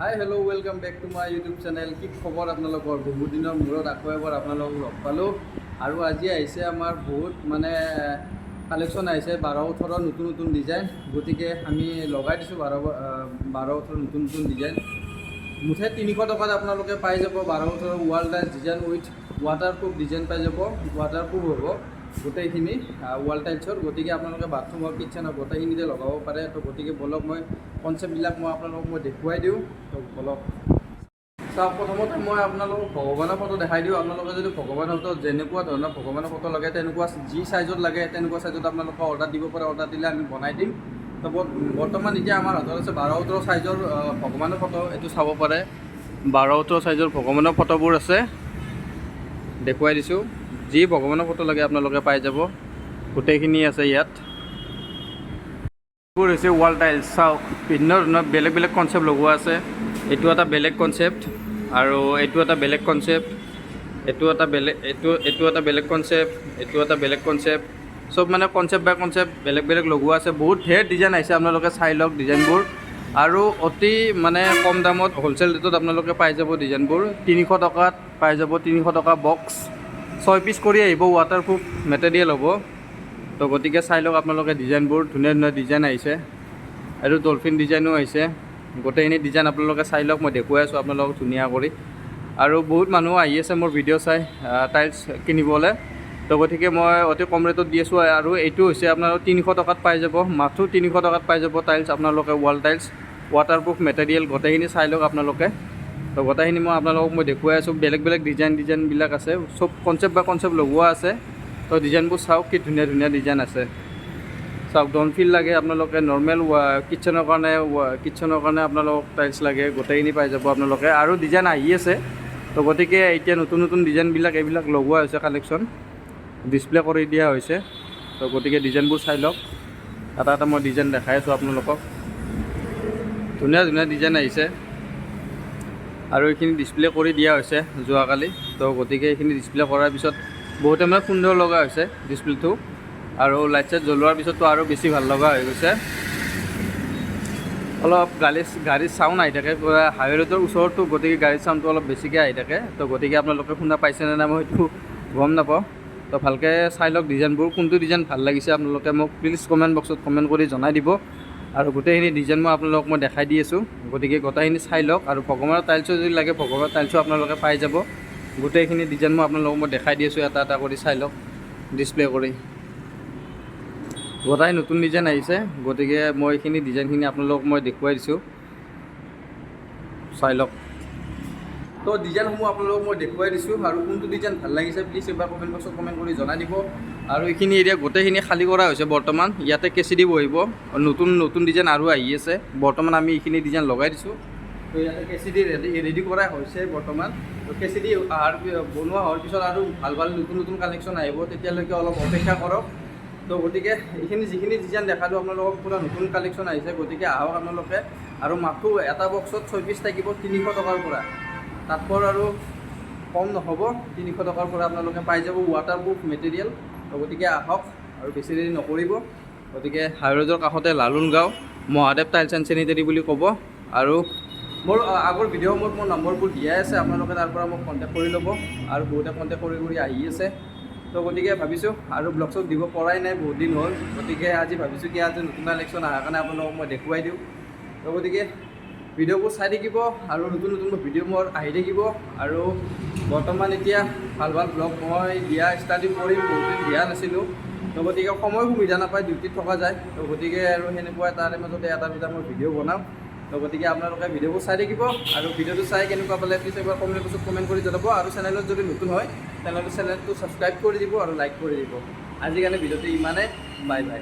High hello' welcome back to my YouTube channel. কি খবৰ আপোনালোকৰ? বহুত দিনৰ মূৰত আকৌ এবাৰ আপোনালোকক লগ পালোঁ আৰু আজি আহিছে আমাৰ বহুত কালেকশ্যন আহিছে 12-18 নতুন নতুন ডিজাইন। গতিকে আমি লগাই দিছোঁ 12-18 নতুন নতুন ডিজাইন। মুঠে 300 টকাত আপোনালোকে পাই যাব 12-18 wall tiles design with waterproof design পাই যাব। ৱাটাৰপ্ৰুফ হ'ব গোটেইখিনি ৱাল টাইলছৰ। গতিকে আপোনালোকে বাথৰুম হওক কিটচেন হওক গোটেইখিনিতে লগাব পাৰে। তো গতিকে বলক মই কনচেপ্টবিলাক আপোনালোকক দেখুৱাই দিওঁ। তো বলক চাওক, প্ৰথমতে মই আপোনালোকক ভগৱানৰ ফটো দেখাই দিওঁ। আপোনালোকে যদি ভগৱানৰ ফটো যেনেকুৱা ধৰণৰ ভগৱানৰ ফটো লাগে তেনেকুৱা যি চাইজত লাগে তেনেকুৱা চাইজত আপোনালোকে অৰ্ডাৰ দিব পাৰে। অৰ্ডাৰ দিলে আমি বনাই দিম। তো বৰ্তমান এতিয়া আমাৰ হাতত আছে 12-18 চাইজৰ ভগৱানৰ ফটো। এইটো চাব পাৰে 12-18 চাইজৰ ভগৱানৰ ফটোবোৰ আছে, দেখুৱাই দিছোঁ। যি ভগৱানৰ ফটো লাগে আপোনালোকে পাই যাব, গোটেইখিনি আছে ইয়াত। এইবোৰ হৈছে ৱাল টাইলছ। চাওক, বিভিন্ন ধৰণৰ বেলেগ বেলেগ কনচেপ্ট লগোৱা আছে। এইটো এটা বেলেগ কনচেপ্ট আৰু এইটো এটা বেলেগ কনচেপ্ট, এইটো এটা বেলেগ কনচেপ্ট, এইটো এটা বেলেগ কনচেপ্ট। চব কনচেপ্ট বাই কনচেপ্ট বেলেগ বেলেগ লগোৱা আছে। বহুত ঢেৰ ডিজাইন আহিছে, আপোনালোকে চাই লওক ডিজাইনবোৰ। আৰু অতি কম দামত হ'লচেল ৰেটত আপোনালোকে পাই যাব ডিজাইনবোৰ। 300 টকাত পাই যাব। 300 টকা বক্স, 6 পিচ কৰি আহিব। ৱাটাৰপ্ৰুফ মেটেৰিয়েল হ'ব। তো গতিকে চাই লওক আপোনালোকে ডিজাইনবোৰ। ধুনীয়া ধুনীয়া ডিজাইন আহিছে। আৰু ডলফিন ডিজাইনো আহিছে। গোটেইখিনি ডিজাইন আপোনালোকে চাই লওক, মই দেখুৱাই আছোঁ আপোনালোকক ধুনীয়া কৰি। আৰু বহুত মানুহ আহি আছে মোৰ ভিডিঅ' চাই টাইলছ কিনিবলৈ। তো গতিকে মই অতি কম ৰেটত দি আছোঁ। আৰু এইটো হৈছে আপোনালোক 300 টকাত পাই যাব। মাথো 300 টকাত পাই যাব টাইলছ আপোনালোকে। ৱাল টাইলছ ৱাটাৰপ্ৰুফ মেটেৰিয়েল গোটেইখিনি চাই লওক আপোনালোকে। তো গোটেইখিনি মই দেখুৱাই আছোঁ। বেলেগ বেলেগ ডিজাইনবিলাক আছে। চব কনচেপ্ট বা কনচেপ্ট লগোৱা আছে। তো ডিজাইনবোৰ চাওক, কি ধুনীয়া ধুনীয়া ডিজাইন আছে। চাওক, ডনফিল লাগে আপোনালোকে, নৰ্মেল কিটচেনৰ কাৰণে আপোনালোকক টাইলছ লাগে, গোটেইখিনি পাই যাব আপোনালোকে। আৰু ডিজাইন আহি আছে। তো গতিকে এতিয়া নতুন নতুন ডিজাইনবিলাক এইবিলাক লগোৱা হৈছে, কালেকশ্যন ডিছপ্লে কৰি দিয়া হৈছে। তো গতিকে ডিজাইনবোৰ চাই লওক। এটা এটা মই ডিজাইন দেখাই আছোঁ আপোনালোকক। ধুনীয়া ধুনীয়া ডিজাইন আহিছে আৰু এইখিনি ডিছপ্লে কৰি দিয়া হৈছে যোৱাকালি। তো গতিকে এইখিনি ডিছপ্লে কৰাৰ পিছত বহুতে সুন্দৰ লগা হৈছে ডিছপ্লেটো। আৰু লাইট চাইট জ্বলোৱাৰ পিছততো আৰু বেছি ভাল লগা হৈ গৈছে। অলপ গাড়ীৰ চাউণ্ড আহি থাকে হাইৱে ৰোডৰ ওচৰতো, গতিকে গাড়ীৰ চাউণ্ডটো অলপ বেছিকৈ আহি থাকে। তো গতিকে আপোনালোকে শুনা পাইছেনে নাই মই সেইটো গম নাপাওঁ। তো ভালকৈ চাই লওক ডিজাইনবোৰ। কোনটো ডিজাইন ভাল লাগিছে আপোনালোকে মোক প্লিজ কমেণ্ট বক্সত কমেণ্ট কৰি জনাই দিব। আৰু গোটেইখিনি ডিজাইন আপোনালোকক মই দেখাই দি আছোঁ। গতিকে গোটেইখিনি চাই লওক। আৰু ভগৱানৰ টাইলছো যদি লাগে ভগৱানৰ টাইলছো আপোনালোকে পাই যাব। গোটেইখিনি ডিজাইন আপোনালোকক মই দেখাই দি আছোঁ। এটা এটা কৰি চাই লওক ডিছপ্লে কৰি। গোটাই নতুন ডিজাইন আহিছে। গতিকে মই এইখিনি ডিজাইনখিনি আপোনালোকক মই দেখুৱাই দিছোঁ, চাই লওক। তো ডিজাইনসমূহ আপোনালোকক মই দেখুৱাই দিছোঁ। আৰু কোনটো ডিজাইন ভাল লাগিছে প্লিজ এবাৰ কমেণ্ট বক্সত কমেণ্ট কৰি জনাই দিব। আৰু এইখিনি এৰিয়া গোটেইখিনি খালী কৰা হৈছে বৰ্তমান। ইয়াতে কেচিডি বহিব। নতুন নতুন ডিজাইন আৰু আহি আছে। বৰ্তমান আমি এইখিনি ডিজাইন লগাই দিছোঁ। তো ইয়াতে কেচিডি ৰেডি কৰা হৈছে বৰ্তমান। তো কেচিডি বনোৱা হোৱাৰ পিছত আৰু ভাল ভাল নতুন নতুন কালেকশ্যন আহিব। তেতিয়ালৈকে অলপ অপেক্ষা কৰক। তো গতিকে এইখিনি যিখিনি ডিজাইন দেখালোঁ আপোনালোকক পূৰা নতুন কালেকশ্যন আহিছে। গতিকে আহক আপোনালোকে। আৰু মাথো এটা বক্সত 6 পিচ থাকিব 300 টকাৰ পৰা। তাতকৈ আৰু কম নহ'ব। 300 টকাৰ পৰা আপোনালোকে পাই যাব ৱাটাৰপ্ৰুফ মেটেৰিয়েল। তো গতিকে আহক আৰু বেছি দেৰি নকৰিব। গতিকে হাইৰোডৰ কাষতে লালুন গাঁও, মহাদেৱ টাইলছ এণ্ড চেনিটেৰী বুলি ক'ব। আৰু মোৰ আগৰ ভিডিঅ'সমূহত মোৰ নম্বৰবোৰ দিয়াই আছে, আপোনালোকে তাৰ পৰা মোক কণ্টেক্ট কৰি ল'ব। আৰু বহুতে কণ্টেক্ট কৰি আহি আছে। তো গতিকে ভাবিছোঁ আৰু ব্লগ চগ দিব পৰাই নাই, বহুত দিন হ'ল। গতিকে আজি ভাবিছোঁ কি আজি নতুন কালেকশ্যন অহাৰ কাৰণে আপোনালোকক মই দেখুৱাই দিওঁ। তো গতিকে ভিডিঅ'বোৰ চাই থাকিব আৰু নতুন নতুন ভিডিঅ' মোৰ আহি থাকিব। আৰু বৰ্তমান এতিয়া ভাল ভাল ব্লগ মই দিয়া ষ্টাৰ্ট কৰিম। বহুত দিন দিয়া নাছিলোঁ। তো গতিকে সময় সুবিধা নাপায়, ডিউটিত থকা যায়। তো গতিকে আৰু সেনেকুৱা তাৰে মাজতে এটা দুটা মই ভিডিঅ' বনাওঁ। তো গতিকে আপোনালোকে ভিডিঅ'বোৰ চাই থাকিব। আৰু ভিডিঅ'টো চাই কেনেকুৱা পালে প্লিজ এবাৰ কমেণ্ট বক্সত কমেণ্ট কৰি জনাব। আৰু চেনেলত যদি নতুন হয় চেনেলটো ছাবস্ক্ৰাইব কৰি দিব আৰু লাইক কৰি দিব। আজিৰ কাৰণে ভিডিঅ'টো ইমানে। Bye bye.